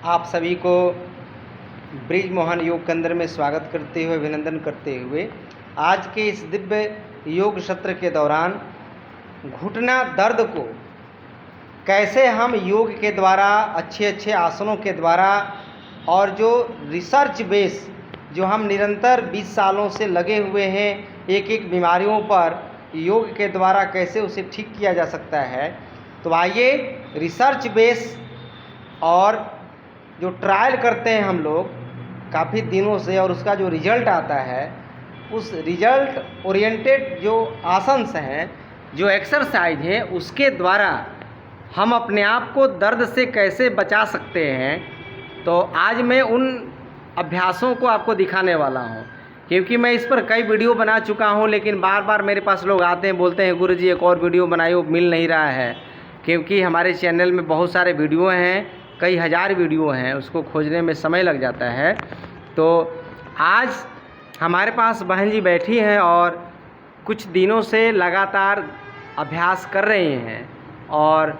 आप सभी को ब्रिज मोहन योग केंद्र में स्वागत करते हुए अभिनंदन करते हुए आज के इस दिव्य योग सत्र के दौरान घुटना दर्द को कैसे हम योग के द्वारा अच्छे आसनों के द्वारा और जो रिसर्च बेस जो हम निरंतर 20 सालों से लगे हुए हैं एक बीमारियों पर योग के द्वारा कैसे उसे ठीक किया जा सकता है। तो आइए रिसर्च बेस और जो ट्रायल करते हैं हम लोग काफ़ी दिनों से और उसका जो रिजल्ट आता है उस रिजल्ट ओरिएंटेड जो आसन्स हैं जो एक्सरसाइज है उसके द्वारा हम अपने आप को दर्द से कैसे बचा सकते हैं। तो आज मैं उन अभ्यासों को आपको दिखाने वाला हूं, क्योंकि मैं इस पर कई वीडियो बना चुका हूं, लेकिन बार बार मेरे पास लोग आते हैं बोलते हैं गुरुजी एक और वीडियो बनाइए, वो मिल नहीं रहा है। क्योंकि हमारे चैनल में बहुत सारे वीडियो हैं, कई हज़ार वीडियो हैं, उसको खोजने में समय लग जाता है। तो आज हमारे पास बहन जी बैठी हैं और कुछ दिनों से लगातार अभ्यास कर रही हैं और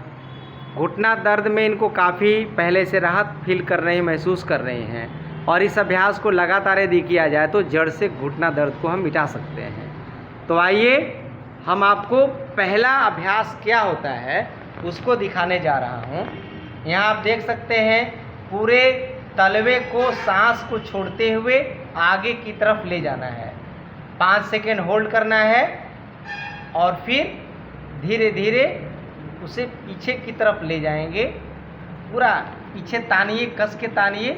घुटना दर्द में इनको काफ़ी पहले से राहत फील कर रहे हैं, महसूस कर रहे हैं। और इस अभ्यास को लगातार यदि किया जाए तो जड़ से घुटना दर्द को हम मिटा सकते हैं। तो आइए हम आपको पहला अभ्यास क्या होता है उसको दिखाने जा रहा हूँ। यहाँ आप देख सकते हैं पूरे तलवे को सांस को छोड़ते हुए आगे की तरफ ले जाना है, 5 सेकेंड होल्ड करना है और फिर धीरे धीरे उसे पीछे की तरफ ले जाएंगे। पूरा पीछे तानिए, कस के तानिए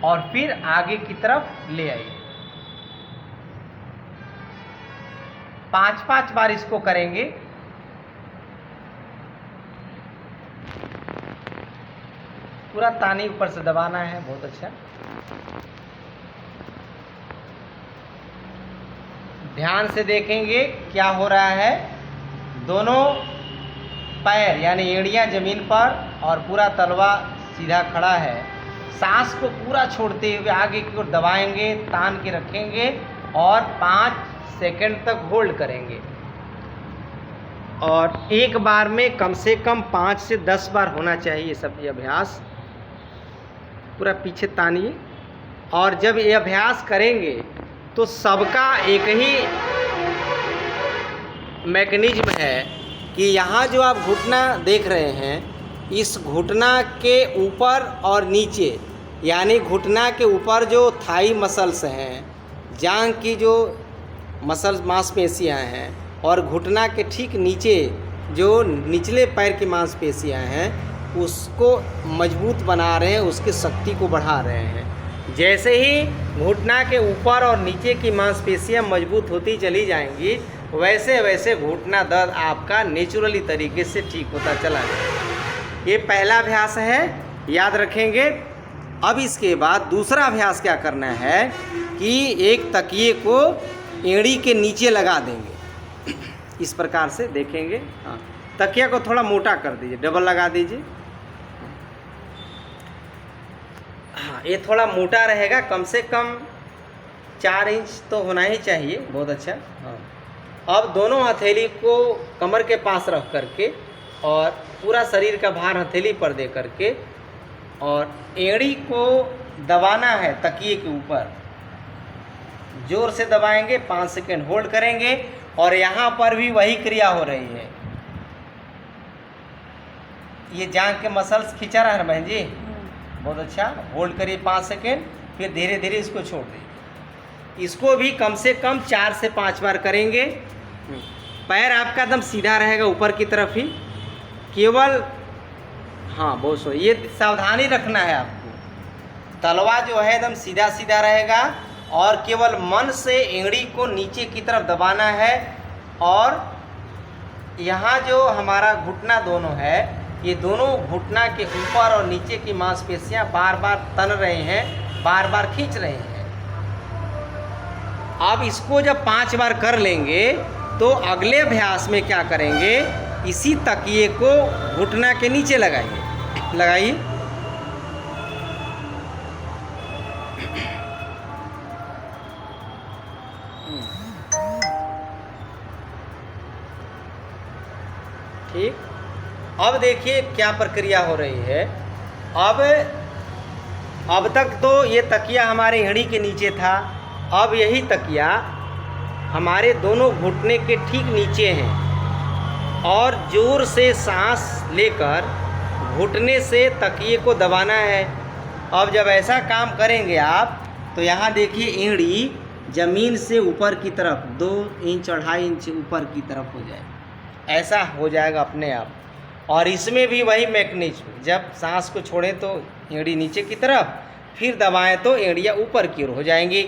और फिर आगे की तरफ ले आइए। 5-5 बार इसको करेंगे। पूरा तानी ऊपर से दबाना है, बहुत अच्छा। ध्यान से देखेंगे क्या हो रहा है। दोनों पैर यानी एड़ियां जमीन पर और पूरा तलवा सीधा खड़ा है। सांस को पूरा छोड़ते हुए आगे की ओर दबाएंगे, तान के रखेंगे और 5 सेकंड तक होल्ड करेंगे। और एक बार में कम से कम 5 से 10 बार होना चाहिए सब ये अभ्यास। पूरा पीछे तानिए। और जब ये अभ्यास करेंगे तो सबका एक ही मैकेनिज्म है कि यहाँ जो आप घुटना देख रहे हैं, इस घुटना के ऊपर और नीचे यानी घुटना के ऊपर जो थाई मसल्स हैं, जांघ की जो मसल्स मांसपेशियाँ हैं, और घुटना के ठीक नीचे जो निचले पैर की मांसपेशियाँ हैं उसको मजबूत बना रहे हैं, उसकी शक्ति को बढ़ा रहे हैं। जैसे ही घुटना के ऊपर और नीचे की मांसपेशियां मजबूत होती चली जाएंगी वैसे वैसे घुटना दर्द आपका नेचुरली तरीके से ठीक होता चला जाएगा। ये पहला अभ्यास है, याद रखेंगे। अब इसके बाद दूसरा अभ्यास क्या करना है कि एक तकिए को एड़ी के नीचे लगा देंगे। इस प्रकार से देखेंगे। हाँ, तकिया को थोड़ा मोटा कर दीजिए, डबल लगा दीजिए। हाँ, ये थोड़ा मोटा रहेगा, कम से कम 4 इंच तो होना ही चाहिए। बहुत अच्छा। हाँ, अब दोनों हथेली को कमर के पास रख करके और पूरा शरीर का भार हथेली पर दे करके और एड़ी को दबाना है तकिए के ऊपर। जोर से दबाएंगे, 5 सेकेंड होल्ड करेंगे और यहाँ पर भी वही क्रिया हो रही है। ये जांघ के मसल्स खींचा रहा है बहन जी, बहुत अच्छा। होल्ड करिए 5 सेकेंड, फिर धीरे धीरे इसको छोड़ दीजिए। इसको भी कम से कम 4 से 5 बार करेंगे। पैर आपका एकदम सीधा रहेगा ऊपर की तरफ ही, केवल हाँ बहुत सो। ये सावधानी रखना है आपको, तलवा जो है एकदम सीधा सीधा रहेगा और केवल मन से एड़ी को नीचे की तरफ दबाना है। और यहाँ जो हमारा घुटना दोनों है, ये दोनों घुटना के ऊपर और नीचे की मांसपेशियां बार बार तन रहे हैं, बार बार खींच रहे हैं। अब इसको जब 5 बार कर लेंगे तो अगले अभ्यास में क्या करेंगे, इसी तकिए को घुटना के नीचे लगाइए। ठीक। अब देखिए क्या प्रक्रिया हो रही है। अब तक तो ये तकिया हमारे एड़ी के नीचे था, अब यही तकिया हमारे दोनों घुटने के ठीक नीचे हैं और जोर से सांस लेकर घुटने से तकिए को दबाना है। अब जब ऐसा काम करेंगे आप तो यहाँ देखिए एड़ी ज़मीन से ऊपर की तरफ 2 इंच 2.5 इंच ऊपर की तरफ हो जाए, ऐसा हो जाएगा अपने आप। और इसमें भी वही मैकेनिज्म, जब सांस को छोड़ें तो एड़ी नीचे की तरफ, फिर दबाएं तो एड़ियाँ ऊपर की ओर हो जाएंगी।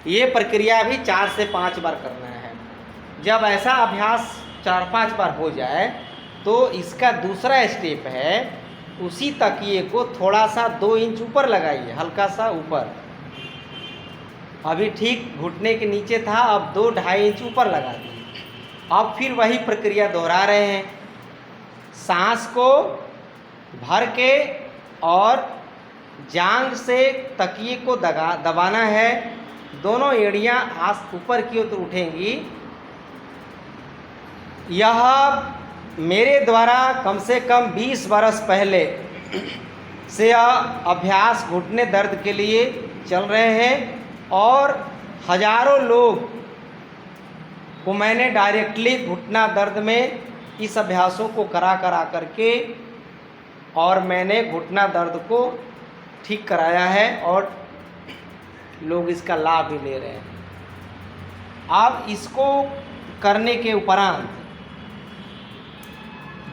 ये प्रक्रिया भी 4 से 5 बार करना है। जब ऐसा अभ्यास 4-5 बार हो जाए तो इसका दूसरा स्टेप है, उसी तकिए को थोड़ा सा 2 इंच ऊपर लगाइए, हल्का सा ऊपर। अभी ठीक घुटने के नीचे था, अब 2-2.5 इंच ऊपर लगा दिए। अब फिर वही प्रक्रिया दोहरा रहे हैं। सांस को भर के और जांघ से तकिए को दबाना है। दोनों एड़ियाँ आस ऊपर की ओर उठेंगी। यह मेरे द्वारा कम से कम 20 बरस पहले से यह अभ्यास घुटने दर्द के लिए चल रहे हैं और हजारों लोग को मैंने डायरेक्टली घुटना दर्द में इस अभ्यासों को करा करके और मैंने घुटना दर्द को ठीक कराया है और लोग इसका लाभ भी ले रहे हैं। अब इसको करने के उपरांत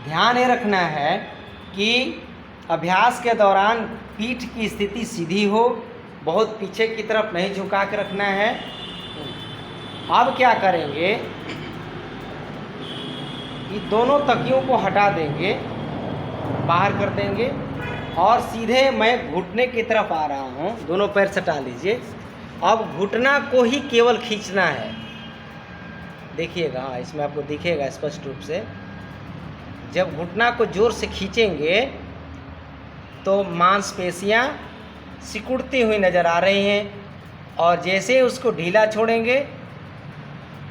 ध्यान ये रखना है कि अभ्यास के दौरान पीठ की स्थिति सीधी हो, बहुत पीछे की तरफ नहीं झुका के रखना है। अब क्या करेंगे कि दोनों तकियों को हटा देंगे, बाहर कर देंगे और सीधे मैं घुटने की तरफ आ रहा हूँ। दोनों पैर सटा लीजिए। अब घुटना को ही केवल खींचना है। देखिएगा, हाँ, इसमें आपको दिखेगा स्पष्ट रूप से। जब घुटना को जोर से खींचेंगे तो मांसपेशियाँ सिकुड़ती हुई नज़र आ रही हैं और जैसे उसको ढीला छोड़ेंगे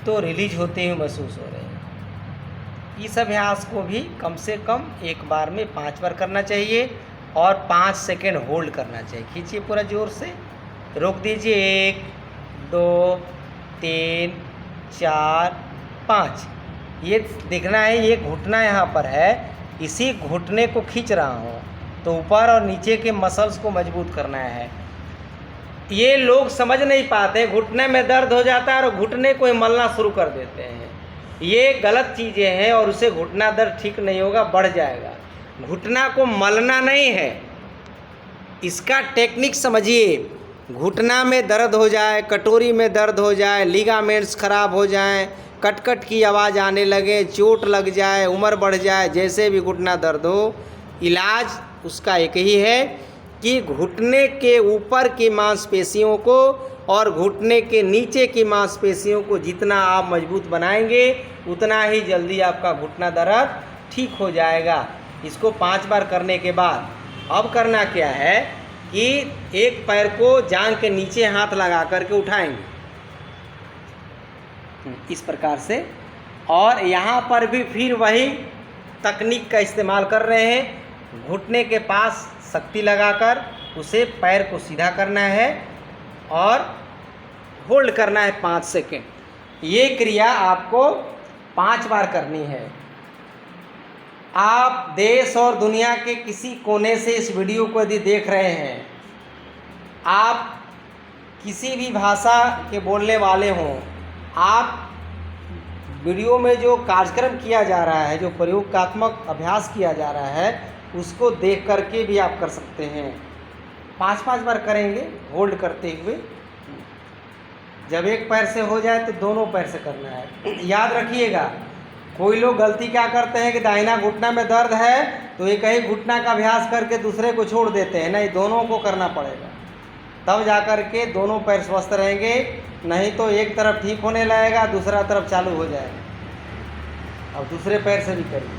तो रिलीज होते हुए महसूस हो रहे हैं। इस अभ्यास को भी कम से कम एक बार में 5 बार करना चाहिए और 5 सेकेंड होल्ड करना चाहिए। खींचिए पूरा जोर से, रोक दीजिए। 1 2 3 4 5। ये देखना है, ये घुटना यहाँ पर है, इसी घुटने को खींच रहा हूँ तो ऊपर और नीचे के मसल्स को मजबूत करना है। ये लोग समझ नहीं पाते, घुटने में दर्द हो जाता है और घुटने को ही मलना शुरू कर देते हैं। ये गलत चीज़ें हैं और उससे घुटना दर्द ठीक नहीं होगा, बढ़ जाएगा। घुटना को मलना नहीं है, इसका टेक्निक समझिए। घुटना में दर्द हो जाए, कटोरी में दर्द हो जाए, लिगामेंट्स खराब हो जाएं, कट की आवाज़ आने लगे, चोट लग जाए, उम्र बढ़ जाए, जैसे भी घुटना दर्द हो, इलाज उसका एक ही है कि घुटने के ऊपर की मांसपेशियों को और घुटने के नीचे की मांसपेशियों को जितना आप मजबूत बनाएंगे उतना ही जल्दी आपका घुटना दर्द ठीक हो जाएगा। इसको 5 बार करने के बाद अब करना क्या है कि एक पैर को जांघ के नीचे हाथ लगा करके उठाएंगे इस प्रकार से, और यहाँ पर भी फिर वही तकनीक का इस्तेमाल कर रहे हैं। घुटने के पास शक्ति लगाकर उसे पैर को सीधा करना है और होल्ड करना है 5 सेकेंड। ये क्रिया आपको 5 बार करनी है। आप देश और दुनिया के किसी कोने से इस वीडियो को यदि देख रहे हैं, आप किसी भी भाषा के बोलने वाले हों, आप वीडियो में जो कार्यक्रम किया जा रहा है, जो प्रयोगात्मक अभ्यास किया जा रहा है, उसको देख करके भी आप कर सकते हैं। 5-5 बार करेंगे होल्ड करते हुए। जब एक पैर से हो जाए तो दोनों पैर से करना है। याद रखिएगा, कोई लोग गलती क्या करते हैं कि दाहिना घुटना में दर्द है तो एक ही घुटना का अभ्यास करके दूसरे को छोड़ देते हैं। नहीं, दोनों को करना पड़ेगा, तब जा कर के दोनों पैर स्वस्थ रहेंगे। नहीं तो एक तरफ ठीक होने लगेगा, दूसरा तरफ चालू हो जाएगा। अब दूसरे पैर से भी करिए,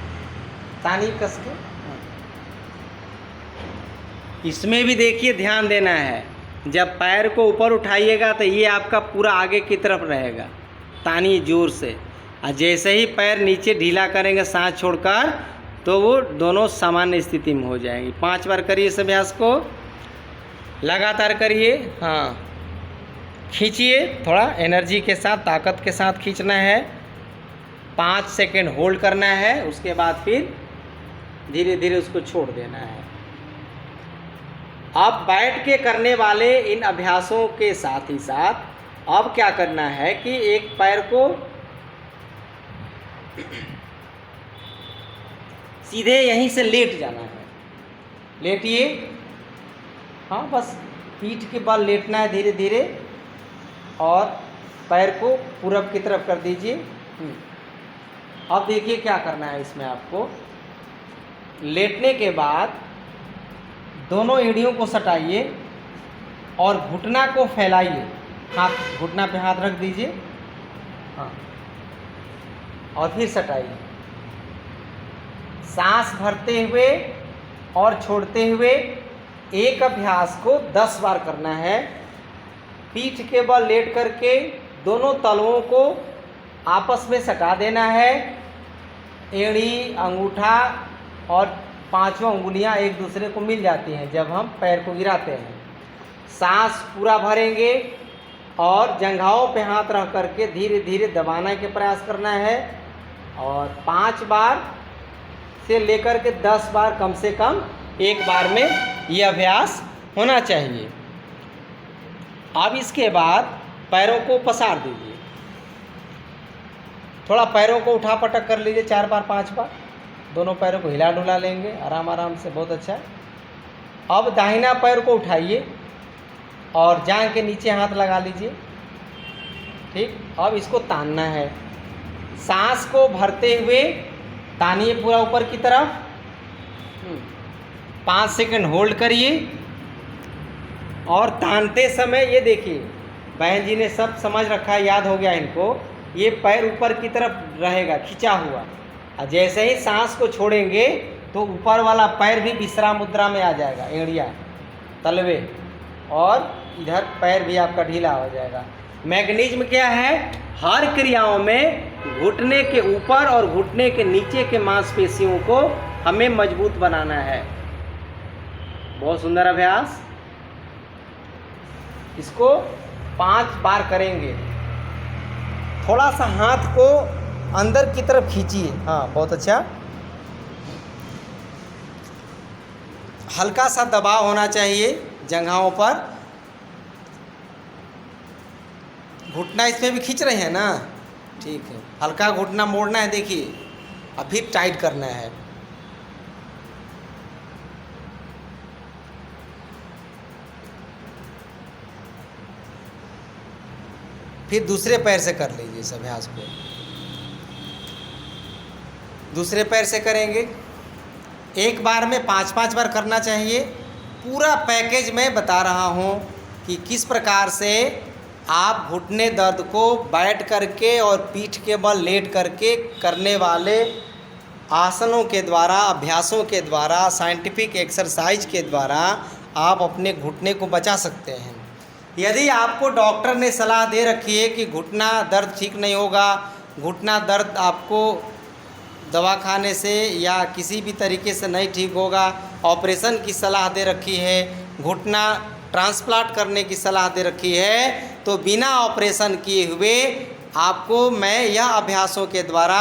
तानी कस के। इसमें भी देखिए ध्यान देना है, जब पैर को ऊपर उठाइएगा तो ये आपका पूरा आगे की तरफ रहेगा, तानी जोर से। और जैसे ही पैर नीचे ढीला करेंगे सांस छोड़कर तो वो दोनों सामान्य स्थिति में हो जाएंगी। 5 बार करिए इस अभ्यास को, लगातार करिए। हाँ, खींचिए, थोड़ा एनर्जी के साथ, ताकत के साथ खींचना है। 5 सेकेंड होल्ड करना है, उसके बाद फिर धीरे धीरे उसको छोड़ देना है। अब बैठ के करने वाले इन अभ्यासों के साथ ही साथ अब क्या करना है कि एक पैर को सीधे यहीं से लेट जाना है। लेटिए। हाँ, बस पीठ के बल लेटना है धीरे धीरे, और पैर को पूरब की तरफ कर दीजिए। अब देखिए क्या करना है इसमें आपको। लेटने के बाद दोनों एड़ियों को सटाइए और घुटना को फैलाइए। हाथ घुटना पे हाथ रख दीजिए। हाँ, और फिर सटाइए। सांस भरते हुए और छोड़ते हुए एक अभ्यास को 10 बार करना है। पीठ के बल लेट करके दोनों तलवों को आपस में सटा देना है। एड़ी, अंगूठा और 5 उंगलियां एक दूसरे को मिल जाती हैं जब हम पैर को गिराते हैं। सांस पूरा भरेंगे और जंघाओं पे हाथ रख करके धीरे धीरे दबाने के प्रयास करना है। और 5 बार से लेकर के 10 बार कम से कम एक बार में ये अभ्यास होना चाहिए। अब इसके बाद पैरों को पसार दीजिए। थोड़ा पैरों को उठा पटक कर लीजिए 4 बार 5 बार। दोनों पैरों को हिला डुला लेंगे आराम आराम से, बहुत अच्छा। अब दाहिना पैर को उठाइए और जांघ के नीचे हाथ लगा लीजिए। ठीक, अब इसको तानना है। सांस को भरते हुए तानिए पूरा ऊपर की तरफ। 5 सेकंड होल्ड करिए और तानते समय ये देखिए, बहन जी ने सब समझ रखा है, याद हो गया इनको। ये पैर ऊपर की तरफ रहेगा खिंचा हुआ, और जैसे ही सांस को छोड़ेंगे तो ऊपर वाला पैर भी विश्राम मुद्रा में आ जाएगा, एड़िया, तलवे, और इधर पैर भी आपका ढीला हो जाएगा। मैकेनिज्म क्या है? हर क्रियाओं में घुटने के ऊपर और घुटने के नीचे के मांसपेशियों को हमें मजबूत बनाना है। बहुत सुंदर अभ्यास। इसको 5 बार करेंगे। थोड़ा सा हाथ को अंदर की तरफ खींचिए। हाँ, बहुत अच्छा। हल्का सा दबाव होना चाहिए जंघाओं पर। घुटना इसमें भी खींच रहे हैं ना? ठीक है, हल्का घुटना मोड़ना है, देखिए, और फिर टाइट करना है। फिर दूसरे पैर से कर लीजिए इस अभ्यास को। दूसरे पैर से करेंगे। एक बार में 5-5 बार करना चाहिए। पूरा पैकेज मैं बता रहा हूँ कि किस प्रकार से आप घुटने दर्द को बैठ करके और पीठ के बल लेट करके करने वाले आसनों के द्वारा, अभ्यासों के द्वारा, साइंटिफिक एक्सरसाइज के द्वारा आप अपने घुटने को बचा सकते हैं। यदि आपको डॉक्टर ने सलाह दे रखी है कि घुटना दर्द ठीक नहीं होगा, घुटना दर्द आपको दवा खाने से या किसी भी तरीके से नहीं ठीक होगा, ऑपरेशन की सलाह दे रखी है, घुटना ट्रांसप्लांट करने की सलाह दे रखी है, तो बिना ऑपरेशन किए हुए आपको मैं यह अभ्यासों के द्वारा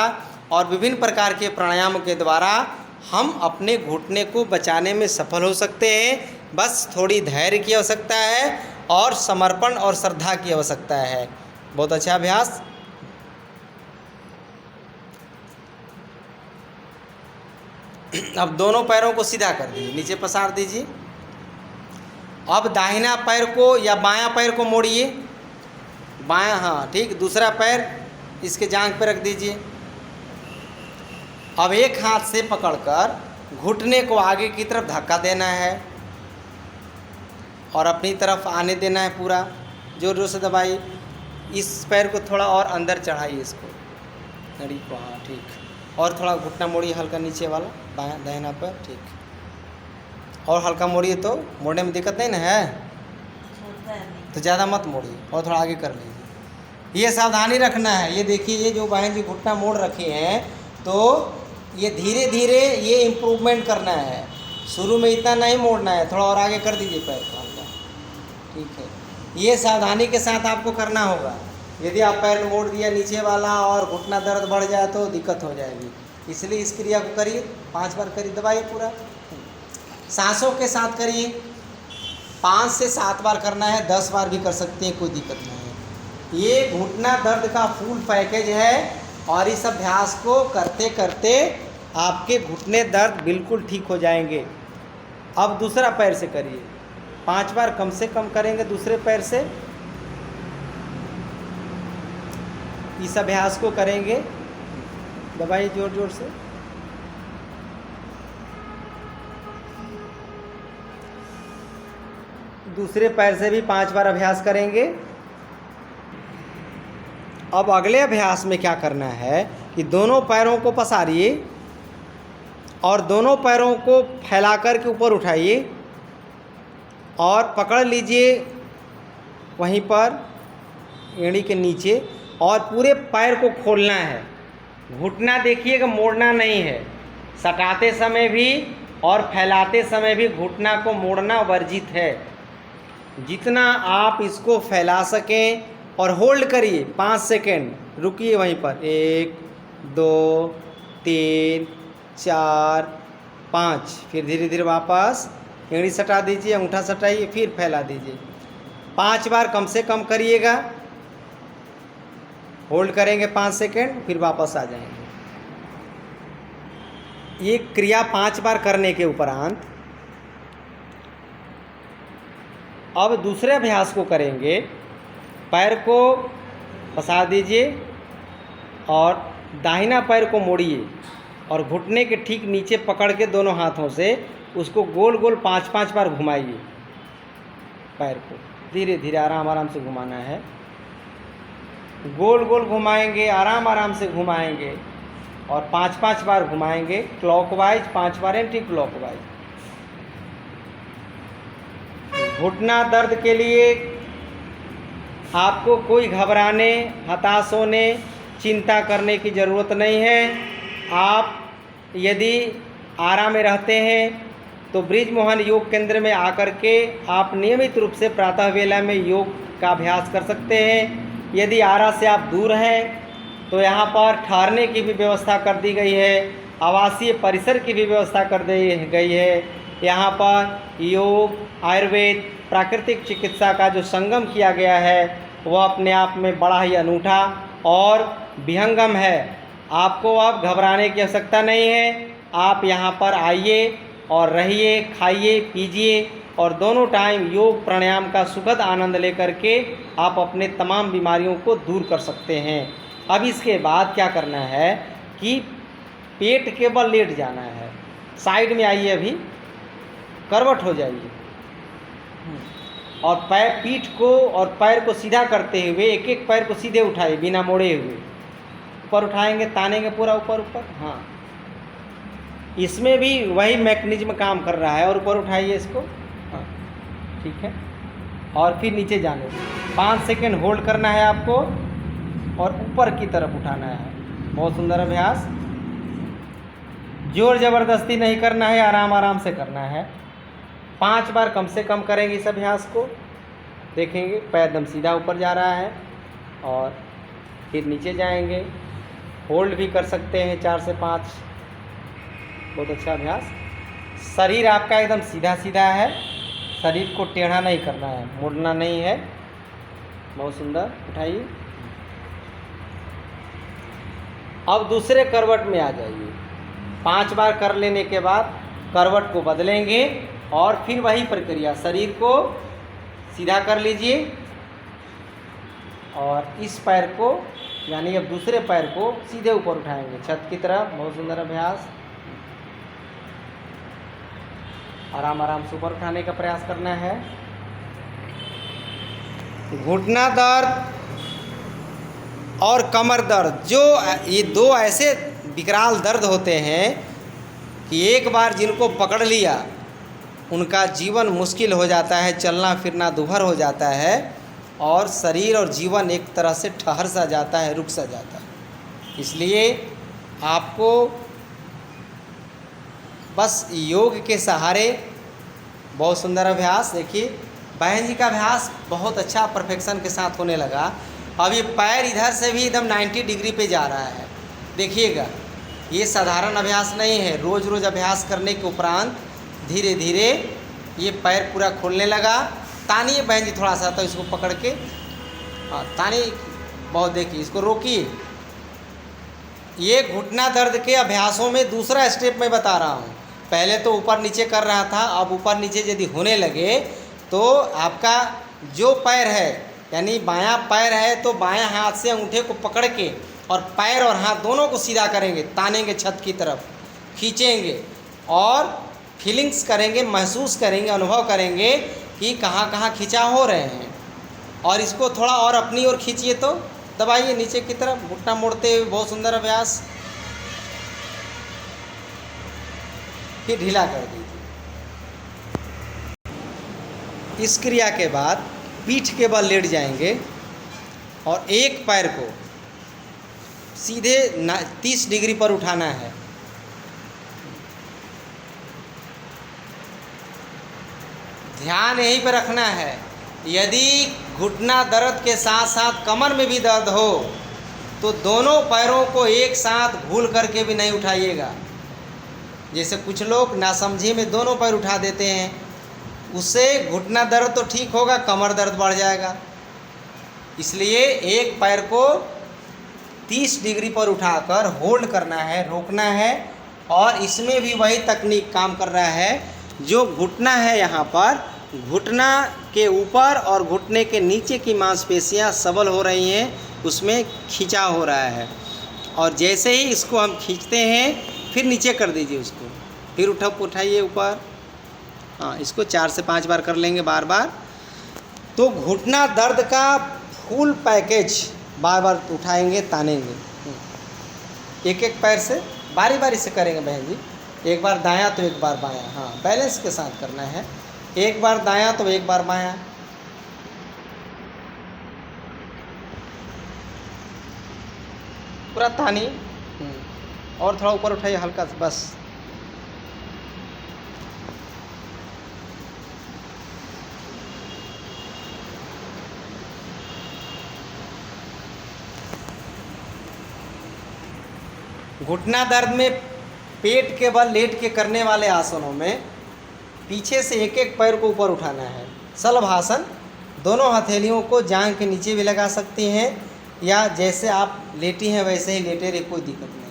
और विभिन्न प्रकार के प्राणायामों के द्वारा हम अपने घुटने को बचाने में सफल हो सकते हैं। बस थोड़ी धैर्य की आवश्यकता है और समर्पण और श्रद्धा की आवश्यकता है। बहुत अच्छा अभ्यास। अब दोनों पैरों को सीधा कर दीजिए, नीचे पसार दीजिए। अब दाहिना पैर को या बायां पैर को मोड़िए। बायां, हाँ ठीक। दूसरा पैर इसके जांघ पर रख दीजिए। अब एक हाथ से पकड़कर घुटने को आगे की तरफ धक्का देना है और अपनी तरफ आने देना है पूरा। जोर जोर से दबाइए। इस पैर को थोड़ा और अंदर चढ़ाइए, इसको, नड़ी को। हाँ ठीक। और थोड़ा घुटना मोड़िए, हल्का नीचे वाला, बायां दाहिना पैर, ठीक। और हल्का मोड़िए, तो मोड़ने में दिक्कत नहीं ना है, तो ज़्यादा मत मोड़िए, और थोड़ा आगे कर लीजिए। ये सावधानी रखना है। ये देखिए, ये जो बहन जी घुटना मोड़ रखे हैं, तो ये धीरे धीरे ये इम्प्रूवमेंट करना है, शुरू में इतना नहीं मोड़ना है, थोड़ा और आगे कर दीजिए पैर को हल्का, ठीक है। ये सावधानी के साथ आपको करना होगा। यदि आप पैर मोड़ दिया नीचे वाला और घुटना दर्द बढ़ जाए तो दिक्कत हो जाएगी। इसलिए इस क्रिया को करिए, 5 बार करिए, दबाइए पूरा, सांसों के साथ करिए। 5 से 7 बार करना है, 10 बार भी कर सकते हैं, कोई दिक्कत नहीं है। ये घुटना दर्द का फुल पैकेज है और इस अभ्यास को करते करते आपके घुटने दर्द बिल्कुल ठीक हो जाएंगे। अब दूसरा पैर से करिए, 5 बार कम से कम करेंगे दूसरे पैर से। इस अभ्यास को करेंगे, दबाइए जोर जोर से। दूसरे पैर से भी 5 बार अभ्यास करेंगे। अब अगले अभ्यास में क्या करना है कि दोनों पैरों को पसारिए और दोनों पैरों को फैलाकर के ऊपर उठाइए और पकड़ लीजिए वहीं पर एड़ी के नीचे, और पूरे पैर को खोलना है। घुटना देखिएगा मोड़ना नहीं है, सटाते समय भी और फैलाते समय भी घुटना को मोड़ना वर्जित है। जितना आप इसको फैला सकें और होल्ड करिए 5 सेकेंड, रुकिए वहीं पर, 1 2 3 4 5, फिर धीरे धीरे वापस एड़ी सटा दीजिए, अंगूठा सटाइए, फिर फैला दीजिए। 5 बार कम से कम करिएगा, होल्ड करेंगे 5 सेकेंड, फिर वापस आ जाएंगे। ये क्रिया 5 बार करने के उपरांत अब दूसरे अभ्यास को करेंगे। पैर को पसार दीजिए और दाहिना पैर को मोड़िए और घुटने के ठीक नीचे पकड़ के दोनों हाथों से उसको गोल गोल 5-5 बार घुमाइए। पैर को धीरे धीरे आराम आराम से घुमाना है, गोल गोल घुमाएंगे, आराम आराम से घुमाएंगे और 5-5 बार घुमाएंगे, क्लॉकवाइज 5 बार एंटी क्लॉकवाइज। घुटना दर्द के लिए आपको कोई घबराने, हताश होने, चिंता करने की ज़रूरत नहीं है। आप यदि आराम में रहते हैं तो बृजमोहन योग केंद्र में आकर के आप नियमित रूप से प्रातः वेला में योग का अभ्यास कर सकते हैं। यदि आरा से आप दूर हैं तो यहाँ पर ठहरने की भी व्यवस्था कर दी गई है, आवासीय परिसर की भी व्यवस्था कर दी गई है। यहाँ पर योग, आयुर्वेद, प्राकृतिक चिकित्सा का जो संगम किया गया है वह अपने आप में बड़ा ही अनूठा और विहंगम है। आपको अब घबराने की आवश्यकता नहीं है। आप यहाँ पर आइए और रहिए, खाइए, पीजिए और दोनों टाइम योग प्राणायाम का सुखद आनंद लेकर के आप अपने तमाम बीमारियों को दूर कर सकते हैं। अब इसके बाद क्या करना है कि पेट के बल लेट जाना है। साइड में आइए, अभी करवट हो जाइए और पैर, पीठ को और पैर को सीधा करते हुए एक एक पैर को सीधे उठाइए बिना मोड़े हुए। ऊपर उठाएंगे, तानेंगे पूरा ऊपर ऊपर। हाँ, इसमें भी वही मैकेनिज्म काम कर रहा है। और ऊपर उठाइए इसको, हाँ ठीक है, और फिर नीचे जाने 5 सेकेंड होल्ड करना है आपको और ऊपर की तरफ उठाना है। बहुत सुंदर अभ्यास, जोर ज़बरदस्ती नहीं करना है, आराम आराम से करना है। 5 बार कम से कम करेंगे इस अभ्यास को, देखेंगे पैर एकदम सीधा ऊपर जा रहा है और फिर नीचे जाएंगे। होल्ड भी कर सकते हैं 4 से 5। बहुत अच्छा अभ्यास। शरीर आपका एकदम सीधा सीधा है, शरीर को टेढ़ा नहीं करना है, मुड़ना नहीं है। बहुत सुंदर, उठाइए। अब दूसरे करवट में आ जाइए। 5 बार कर लेने के बाद करवट को बदलेंगे और फिर वही प्रक्रिया, शरीर को सीधा कर लीजिए और इस पैर को यानी अब दूसरे पैर को सीधे ऊपर उठाएंगे छत की तरफ। बहुत सुंदर अभ्यास, आराम आराम से ऊपर उठाने का प्रयास करना है। घुटना दर्द और कमर दर्द, जो ये 2 ऐसे विकराल दर्द होते हैं कि एक बार जिनको पकड़ लिया उनका जीवन मुश्किल हो जाता है, चलना फिरना दुभर हो जाता है और शरीर और जीवन एक तरह से ठहर सा जाता है, रुक सा जाता है। इसलिए आपको बस योग के सहारे बहुत सुंदर अभ्यास। देखिए बहन जी का अभ्यास बहुत अच्छा परफेक्शन के साथ होने लगा। अब ये पैर इधर से भी एकदम 90 डिग्री पे जा रहा है। देखिएगा ये साधारण अभ्यास नहीं है। रोज़ रोज़ अभ्यास करने के उपरांत धीरे धीरे ये पैर पूरा खोलने लगा। तानिए बहन जी थोड़ा सा, तो इसको पकड़ के तानिए बहुत, देखिए इसको रोकिए। ये घुटना दर्द के अभ्यासों में दूसरा स्टेप मैं बता रहा हूँ। पहले तो ऊपर नीचे कर रहा था, अब ऊपर नीचे यदि होने लगे तो आपका जो पैर है यानी बायां पैर है तो बायां हाथ से अंगूठे को पकड़ के और पैर और हाथ दोनों को सीधा करेंगे, तानेंगे छत की तरफ, खींचेंगे और फीलिंग्स करेंगे, महसूस करेंगे, अनुभव करेंगे कि कहाँ कहाँ खिंचाव हो रहे हैं। और इसको थोड़ा और अपनी ओर खींचिए, तो दबाइए नीचे की तरफ, घुटना मोड़ते हुए। बहुत सुंदर अभ्यास। फिर ढीला कर दीजिए। इस क्रिया के बाद पीठ के बल लेट जाएंगे और एक पैर को सीधे 30 डिग्री पर उठाना है। ध्यान यहीं पर रखना है। यदि घुटना दर्द के साथ साथ कमर में भी दर्द हो तो दोनों पैरों को एक साथ भूल करके भी नहीं उठाइएगा। जैसे कुछ लोग नासमझी में दोनों पैर उठा देते हैं, उससे घुटना दर्द तो ठीक होगा, कमर दर्द बढ़ जाएगा। इसलिए एक पैर को 30 डिग्री पर उठाकर होल्ड करना है, रोकना है। और इसमें भी वही तकनीक काम कर रहा है। जो घुटना है यहाँ पर, घुटना के ऊपर और घुटने के नीचे की मांसपेशियाँ सबल हो रही हैं, उसमें खिंचाव हो रहा है। और जैसे ही इसको हम खींचते हैं फिर नीचे कर दीजिए उसको, फिर उठाइए ऊपर। हाँ, इसको 4 से 5 बार कर लेंगे बार बार। तो घुटना दर्द का फुल पैकेज बार बार उठाएंगे, तानेंगे। एक एक पैर से बारी बारी से करेंगे बहन जी। एक बार दायां तो एक बार बायां, हाँ बैलेंस के साथ करना है। एक बार दायां तो एक बार बायां। पूरा तानी और थोड़ा ऊपर उठाइए हल्का सा, बस। घुटना दर्द में पेट के बल लेट के करने वाले आसनों में पीछे से एक एक पैर को ऊपर उठाना है। शलभासन। दोनों हथेलियों को जांघ के नीचे भी लगा सकती हैं, या जैसे आप लेटी हैं वैसे ही लेटे रहे, कोई दिक्कत नहीं,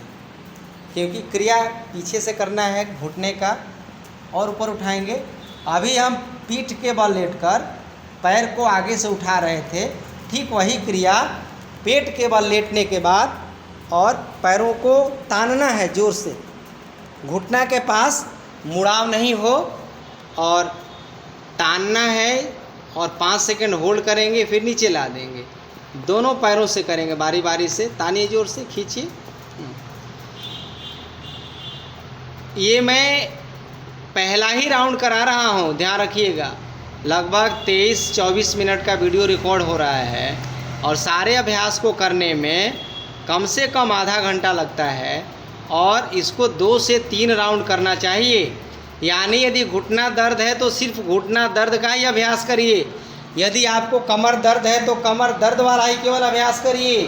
क्योंकि क्रिया पीछे से करना है घुटने का। और ऊपर उठाएंगे। अभी हम पीठ के बल लेटकर पैर को आगे से उठा रहे थे, ठीक वही क्रिया पेट के बल लेटने के बाद और पैरों को तानना है जोर से। घुटना के पास मुड़ाव नहीं हो और तानना है। और 5 सेकंड होल्ड करेंगे, फिर नीचे ला देंगे। दोनों पैरों से करेंगे बारी बारी से। तानिए जोर से, खींचिए। ये मैं पहला ही राउंड करा रहा हूँ, ध्यान रखिएगा। लगभग 23-24 मिनट का वीडियो रिकॉर्ड हो रहा है और सारे अभ्यास को करने में कम से कम आधा घंटा लगता है। और इसको 2 से 3 राउंड करना चाहिए। यानी यदि घुटना दर्द है तो सिर्फ घुटना दर्द का ही अभ्यास करिए। यदि आपको कमर दर्द है तो कमर दर्द वाला ही केवल अभ्यास करिए।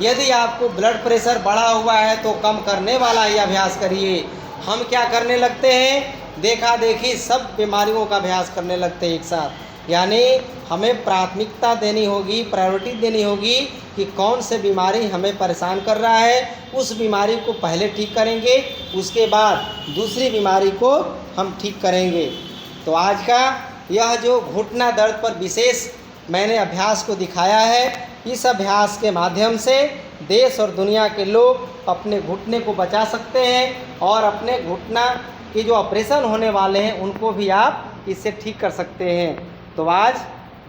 यदि आपको ब्लड प्रेशर बढ़ा हुआ है तो कम करने वाला ही अभ्यास करिए। हम क्या करने लगते हैं, देखा देखी सब बीमारियों का अभ्यास करने लगते हैं एक साथ। यानी हमें प्राथमिकता देनी होगी, प्रायोरिटी देनी होगी कि कौन से बीमारी हमें परेशान कर रहा है, उस बीमारी को पहले ठीक करेंगे, उसके बाद दूसरी बीमारी को हम ठीक करेंगे। तो आज का यह जो घुटना दर्द पर विशेष मैंने अभ्यास को दिखाया है, इस अभ्यास के माध्यम से देश और दुनिया के लोग अपने घुटने को बचा सकते हैं और अपने घुटना के जो ऑपरेशन होने वाले हैं उनको भी आप इससे ठीक कर सकते हैं। तो आज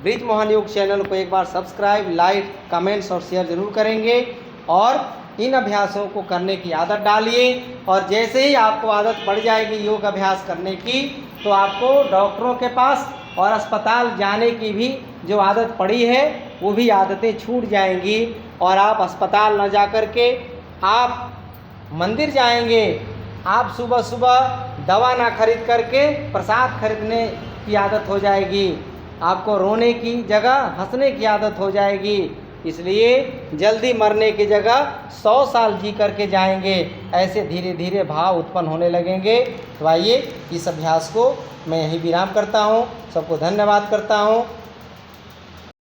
ब्रिज मोहन योग चैनल को एक बार सब्सक्राइब, लाइक, कमेंट्स और शेयर ज़रूर करेंगे और इन अभ्यासों को करने की आदत डालिए। और जैसे ही आपको आदत पड़ जाएगी योग अभ्यास करने की, तो आपको डॉक्टरों के पास और अस्पताल जाने की भी जो आदत पड़ी है वो भी आदतें छूट जाएंगी और आप अस्पताल न जा कर के आप मंदिर जाएंगे। आप सुबह सुबह दवा ना खरीद करके प्रसाद खरीदने की आदत हो जाएगी। आपको रोने की जगह हंसने की आदत हो जाएगी। इसलिए जल्दी मरने की जगह 100 साल जी करके जाएंगे, ऐसे धीरे धीरे भाव उत्पन्न होने लगेंगे। तो आइए इस अभ्यास को मैं यही विराम करता हूँ। सबको धन्यवाद करता हूँ।